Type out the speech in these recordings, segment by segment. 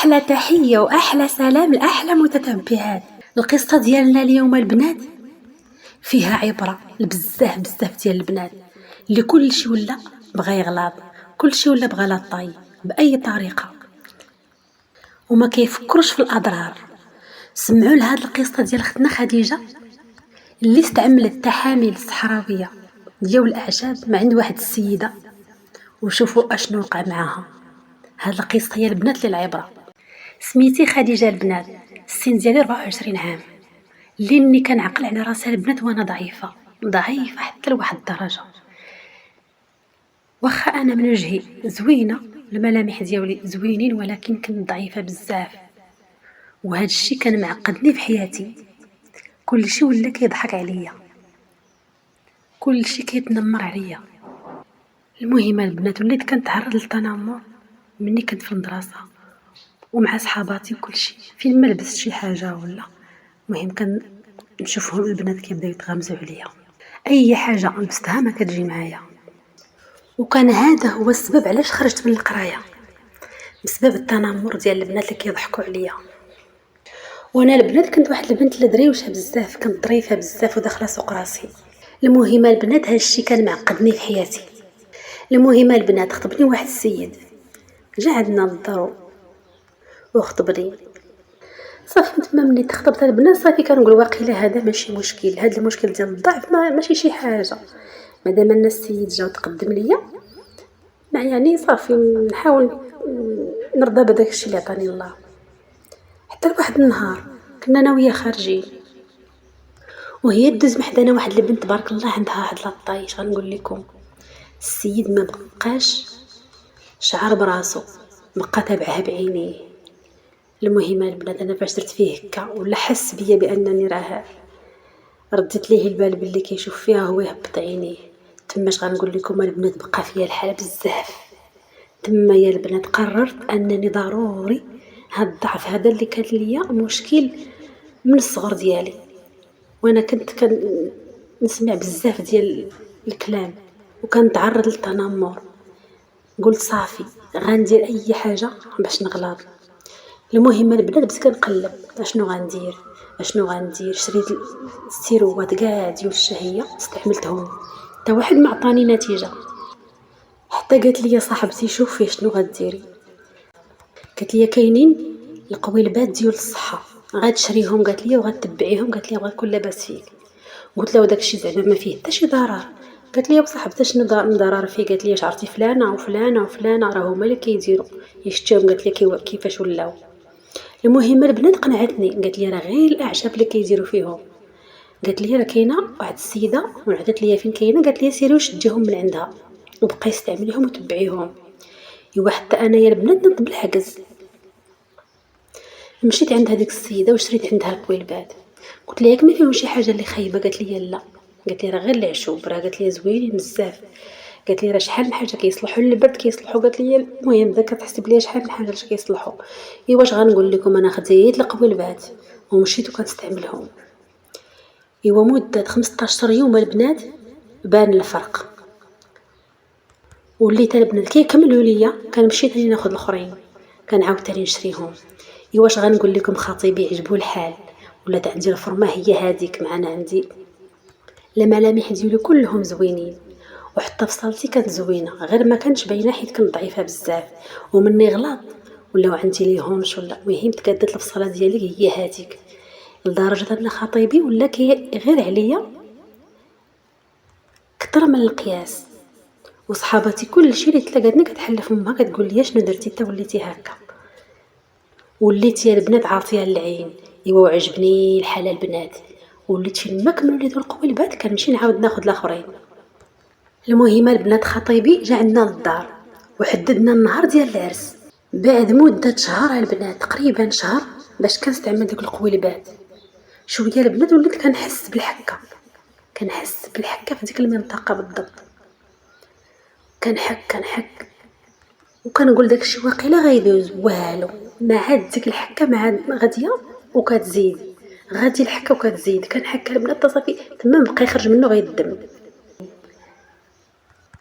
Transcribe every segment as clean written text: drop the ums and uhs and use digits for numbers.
احلى تحيه واحلى سلام لاحلى متتبعات. القصه ديالنا اليوم البنات فيها عبره لبزاف ديال البنات اللي كلشي ولا بغى يغلط، كلشي ولا بغى لا طاي باي طريقه وما كيفكرش في الاضرار. سمعوا لهاد القصه ديال اختنا خديجه اللي استعملت تحاميل صحراويه ديال الاعشاب مع عند واحد السيده، وشوفوا اشنو وقع معاها. هاد القصه هي البنات للعبره. سميتي خديجه البنات، السن ديالي 24 عام، لاني كنعقل على راسي البنات وانا ضعيفه حتى لواحد الدرجه. واخا انا من وجهي زوينه، الملامح ديالي زوينين، ولكن كنت ضعيفه بزاف، وهذا الشيء كان معقدني في حياتي. كل شيء ولا كيضحك عليا، كل شيء كيتنمر عليا. المهم البنات وليت كنتعرض للتنمر مني كنت في المدرسه ومع صحاباتي وكل شيء. فين ما لبست شي حاجه ولا المهم نشوفهم البنات كيبداو يتغمزوا عليا، اي حاجه لبستها ما كتجي معايا. وكان هذا هو السبب علاش خرجت من القرايه، بسبب التنمر ديال البنات اللي كيضحكوا عليا. وانا البنات كنت واحد البنت اللي دريوشه بزاف، كنت ظريفه بزاف وداخله سوق راسي. المهم البنات هذا الشيء كان معقدني في حياتي. المهم البنات خطبني واحد السيد، جا عندنا للدار وخطبني. صافي تما ملي تخطبت البنات صافي كنقول واقيلا هذا ماشي مشكل، هذا المشكل ديال الضعف ماشي شي حاجه، مادام ان السيد جا وتقدم ليا ما يعني صافي نحاول نرضى بداك الشيء اللي عطاني الله. حتى لواحد النهار كنا انا وياه خارجين وهي دوز محدانا واحد البنت تبارك الله عندها واحد لاطاي. غنقول لكم السيد ما بقاش شعر براسو، بقى تابعها بعينيه. المهم البنات انا فاش درت فيه هكا ولا حس بيا بانني راه ردت ليه البال باللي كيشوف فيها هو يهبط عينيه. تماش غنقول لكم البنات بقى فيا الحال بزاف. تما يا البنات قررت انني ضروري هاد الضعف هذا اللي كان ليا مشكل من الصغر ديالي، وانا كنت نسمع بزاف ديال الكلام وكنتعرض للتنمر. قلت صافي غندير اي حاجه باش نغلط. المهم البنات بديت كنقلب اشنو غندير. شريت السيروات كاع ديال الشهيه استعملتهم، حتى واحد ما عطاني نتيجه. حتى قالت لي صاحبتي شوفي شنو غديري، قالت لي كاينين القويلبات ديال الصحه غتشريهم، قالت لي وغتبعيهم، قالت لي غيكون لاباس فيك. قلت لها داكشي زعما ما فيه حتى شي ضرر. قالت لي وصاحبتي شنو ضرر فيه؟ قالت لي عرفتي فلانه وفلانه وفلانه راه هما اللي كيديروا يشتيهم. قالت لي كيفاش ولاو. المهم البنات قنعتني، قالت لي راه غير الاعشاب اللي كيديروا فيهم. قالت لي راه كاينه واحد السيده وعدت لي فين كاينه، قالت لي سيري وشديهم من عندها وبقى يستعمليهم وتبعيهم. ايوا حتى انا يا البنات نط بالعكز، مشيت عند هذيك السيده وشريت عندها القويلبات. قلت لها ياك ما فيهم شي حاجه اللي خايبه؟ قالت لي لا. قالت لي راه غير العشوب، راه قالت لي زوينين بزاف. قالت لي راه شحال من حاجه كيصلحوا للبرد كيصلحوا. قالت لي المهم داك كتحسب لي شحال من حاجه اللي كيصلحوا. ايوا واش غنقول لكم انا خديت القويلبات ومشيت وكنستعملهم. ايوا مده 15 يوم البنات بان الفرق، وليت البنات كيكملوا ليا كنمشي ثاني ناخذ الاخرين كنعاود ثاني نشريهم. ايوا واش غنقول لكم خطيبي عجبو الحال، ولا عندي الفورمه هي هذيك معنا. عندي الملامح ديالو كلهم زوينين، وحتى فصلتي كانت زوينه، غير ما كانش باينه حيت كنت ضعيفه بزاف ومني غلط ولا عندي ليهمش ولا المهم تكادت الفصله ديالي هي هذيك، لدرجه ان خطيبي ولا غير عليا كثر من القياس. وصحاباتي كل شيء اللي تلاقاتني كتحلف امها كتقول لي شنو درتي حتى وليتي هكا، وليت يا البنات عاطيه للعين. ايوا عجبني الحال البنات، وليت فين ما كملوا لي دول القويلبات كنمشي نعاود ناخذ الاخرين. المهم البنات خطيبي جا عندنا للدار وحددنا النهار ديال العرس. بعد مده شهر البنات تقريبا شهر باش كنستعمل ديك القويلبات، شويه البنات وليت كنحس بالحكه في ديك المنطقه بالضبط. كنحك وكنقول داكشي واقيلا غيدوز، والو ما عاد ديك الحكه ما عاد غاديه وكتزيد، غادي الحكه وكتزيد. كنحك البنات صافي تما بقى يخرج منه غير الدم.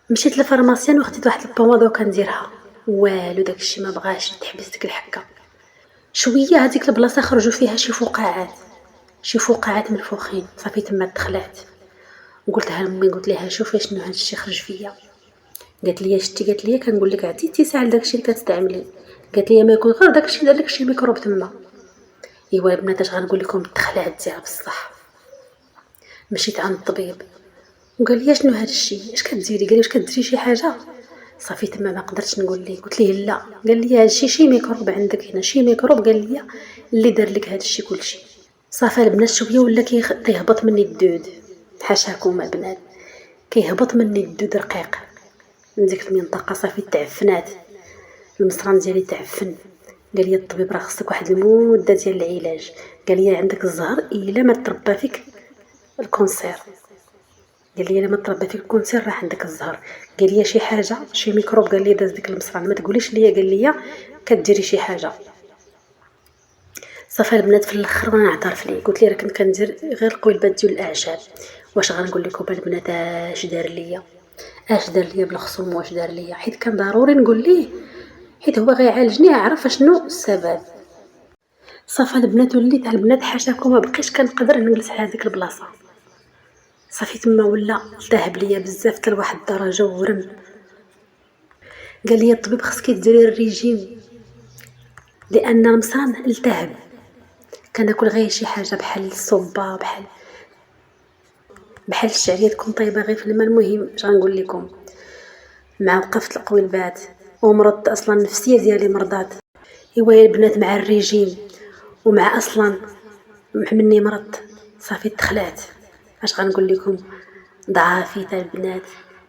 مشيت للفارماسيان وخديت واحد البوماده وكنديرها، والو داكشي ما بغاش تحبس ديك الحكه. شويه هذيك البلاصه خرجوا فيها شي فقاعات منفوخين. صافي تما دخلات وقلتها لامي، قلت لها شوفي شنو هذا الشيء خرج فيا. قالت لي شتي، قالت لي كنقول لك عطيتي ساعه داكشي اللي كتستعملي. قالت لي ما يكون غير داكشي دار لك شي ميكروب تما. ايوا البنات اش غنقول لكم، الدخلات ديالها بصح. مشيت عند الطبيب وقال لي شنو هذا الشيء، اش كديري؟ قال لي واش كديري شي حاجه؟ صافي تما ما قدرتش نقول ليه، قلت ليه لا. قال لي هذا الشيء شي ميكروب عندك هنا، شي ميكروب قال لي اللي دار لك هذا الشيء كلشي. صافي البنات شويه ولا كيهبط مني الدود، حاشاكم البنات، كيهبط مني الدود رقيق من ديك المنطقه. صافي تعفنات، المصران ديالي تعفن. قال لي الطبيب راه خصك واحد المده ديال العلاج. قال لي عندك الزهر الا ما تربى فيك الكونسير. قال لي الا ما تربى فيك الكونسير راه عندك الزهر. قال لي شي حاجه، شي ميكروب قال لي داز ديك المصران، ما تقوليش ليا قال لي كديري شي حاجه. صافي البنات في الاخر وانا نعترف ليه، قلت ليه راه كنت كندير غير قويلبات ديال الاعشاب. واش غنقول لكم البنات اش دار ليا، اش دار ليا بالخصوم، واش دار ليا، حيت كان ضروري نقول ليه، حيت هو غيعالجني عرف شنو السبب. صافي البنات وليت على البنات حاشاكم ما بقيتش كنقدر نجلس على هذيك البلاصه. صافي تما ولا التهب ليا بزاف حتى لواحد الدرجه ورم. قال لي الطبيب خصك ديري الريجيم لان المصران التهب. كناكل غير شي حاجه بحال الصوبه، بحال الشعريه تكون طيبه غير في الماء. المهم اش غنقول لكم، مع وقفت القويلبات ومرضت اصلا النفسيه ديالي مرضات. ايوا يا البنات مع الريجيم ومع اصلا مني مرضت صافي دخلات. اش غنقول لكم، ضعافيت البنات.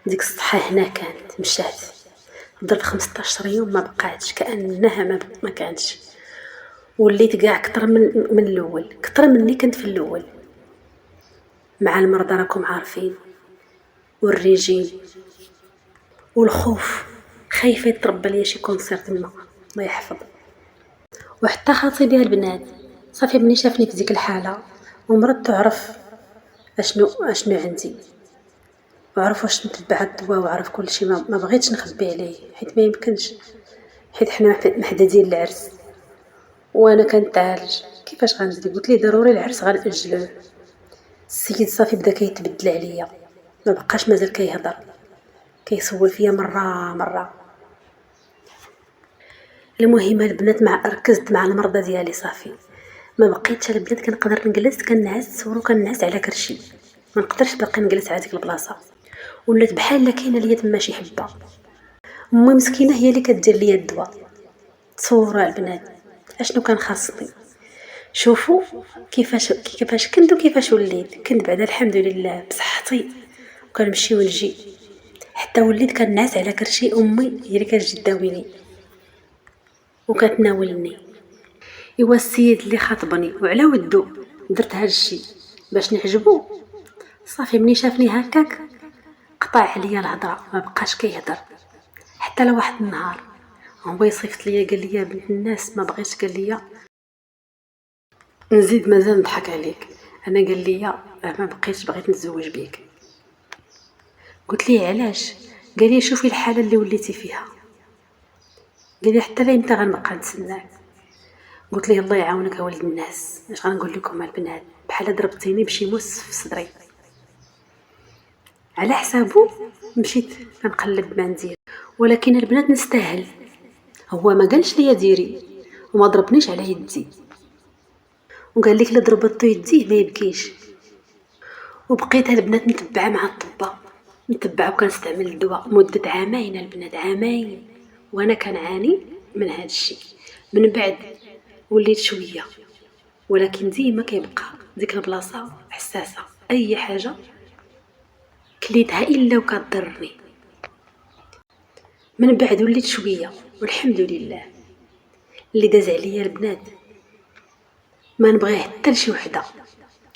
ديك الصحه هنا كانت مشات، ضرب 15 يوم ما بقاتش، كانها ما كانتش. وليت كاع كثر من الاول، كثر مني كنت في الاول. مع المرضى راكم عارفين، والريجيم والخوف، خايفه يتربى ليا شي كونسير تما الله يحفظ. وحتى خطيبي البنات صافي مني شافني في ديك الحاله ومرضت وعرف اشنو عندي، وعرف واش نتبع الدواء وعرف كل شيء. ما بغيتش نخبي عليه حيت ما يمكنش، حيت حنا محددين العرس وانا كنتعالج. كيفاش غندير؟ قلت ليه ضروري العرس غنأجلوه. السيد صافي بدا كيتبدل عليا، ما بقاش مازال كيهضر، كيسول فيا مره. المهم البنات مع ركزت مع المرضى ديالي. صافي ما بقيتش البنات كنقدر نجلس، كنعس وكنعس على كرشي، ما نقدرش باقي نجلس على ديك البلاصه. ولات بحال كاينه ليا تما شي حبه. امي مسكينه هي اللي كدير ليا الدواء. تصوروا البنات اشنو كان خاصني. شوفوا كيفاش كنت وكيفاش وليت. كنت بعدا الحمد لله بصحتي وكنمشي ونجي، حتى وليت كنعس على كرشي. امي هي اللي كتجي داويني وكتناولني. ايوا السيد اللي خاطبني وعلى ودو درت هذا الشيء باش نعجبو. صافي مني شافني هكاك قطع عليا الهضره، ما بقاش كيهضر. حتى لواحد النهار هو يصيفط ليا قال لي بنت الناس ما بغيتش، قال لي نزيد مازال نضحك عليك. انا قال لي ما بقيتش بغيت نتزوج بيك. قلت ليه علاش؟ قال لي شوفي الحاله اللي وليتي فيها، قال لي حتى لا امتى غنبقى نتسناك. قلت ليه الله يعاونك يا ولد الناس، اش غنقول لكم البنات، بحال ضربتيني بشي موس في صدري. على حسابه مشيت كنقلب ما ندير، ولكن البنات نستاهل. هو ما قالش لي ديري وما ضربنيش على يدي، وقال لك لا ضربته يديه ما يبكيش. وبقيت البنات متبعه مع الطباء، متبعه وكنستعمل الدواء مده عامين البنات، عامين وانا كنعاني من هذا الشيء. من بعد وليت شويه، ولكن ديما كيبقى ديك البلاصه حساسه. اي حاجه كليتها الا وكضرني. من بعد وليت شويه والحمد لله. اللي داز عليا البنات ما نبغيه حتى لشي وحده.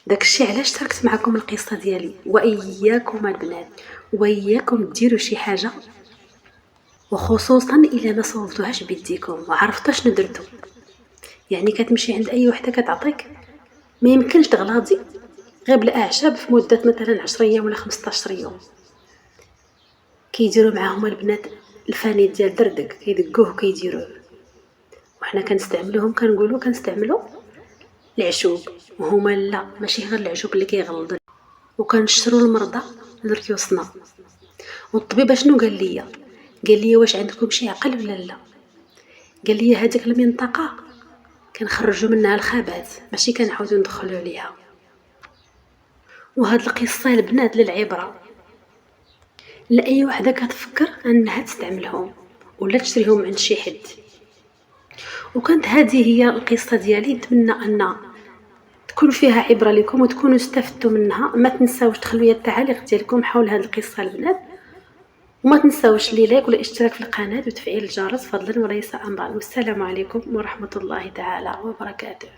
داك الشيء علاش تركت معكم القصه ديالي. واياكم البنات، واياكم ديروا شي حاجه وخصوصا الا ما صوبتوهاش بيديكم وعرفتوا شنو درتوا. يعني كتمشي عند اي وحده كتعطيك، ما يمكنش تغلاضي غير بالاعشاب في مده مثلا 10 ايام ولا 15 يوم. كيديروا معاهم البنات الفاني ديال دردك، كيدقوه وكيديروه. وحنا كنستعملوهم كنقولوا كنستعملوا العشوب، وهما لا ماشي غير العشوب اللي كيغلظ. وكنشروا المرضى لريوسنا. والطبيب شنو قال لي واش عندكم شي عقل ولا لا؟ قال لي هذيك المنطقه كنخرجوا منها الخبث ماشي كنعاودوا ندخلوا عليها. وهاد القصه البنات للعبره لاي وحده كتفكر انها تستعملهم ولا تشريهم عند شي حد. وكانت هذه هي القصه ديالي، نتمنى ان تكون فيها عبره لكم وتكونوا استفدتوا منها. ما تنساوش تخلوا لي التعاليق ديالكم حول هذه القصه البنات، وما تنساوش لي لايك ولا اشتراك في القناه وتفعيل الجرس فضلا وليس امرا. والسلام عليكم ورحمه الله تعالى وبركاته.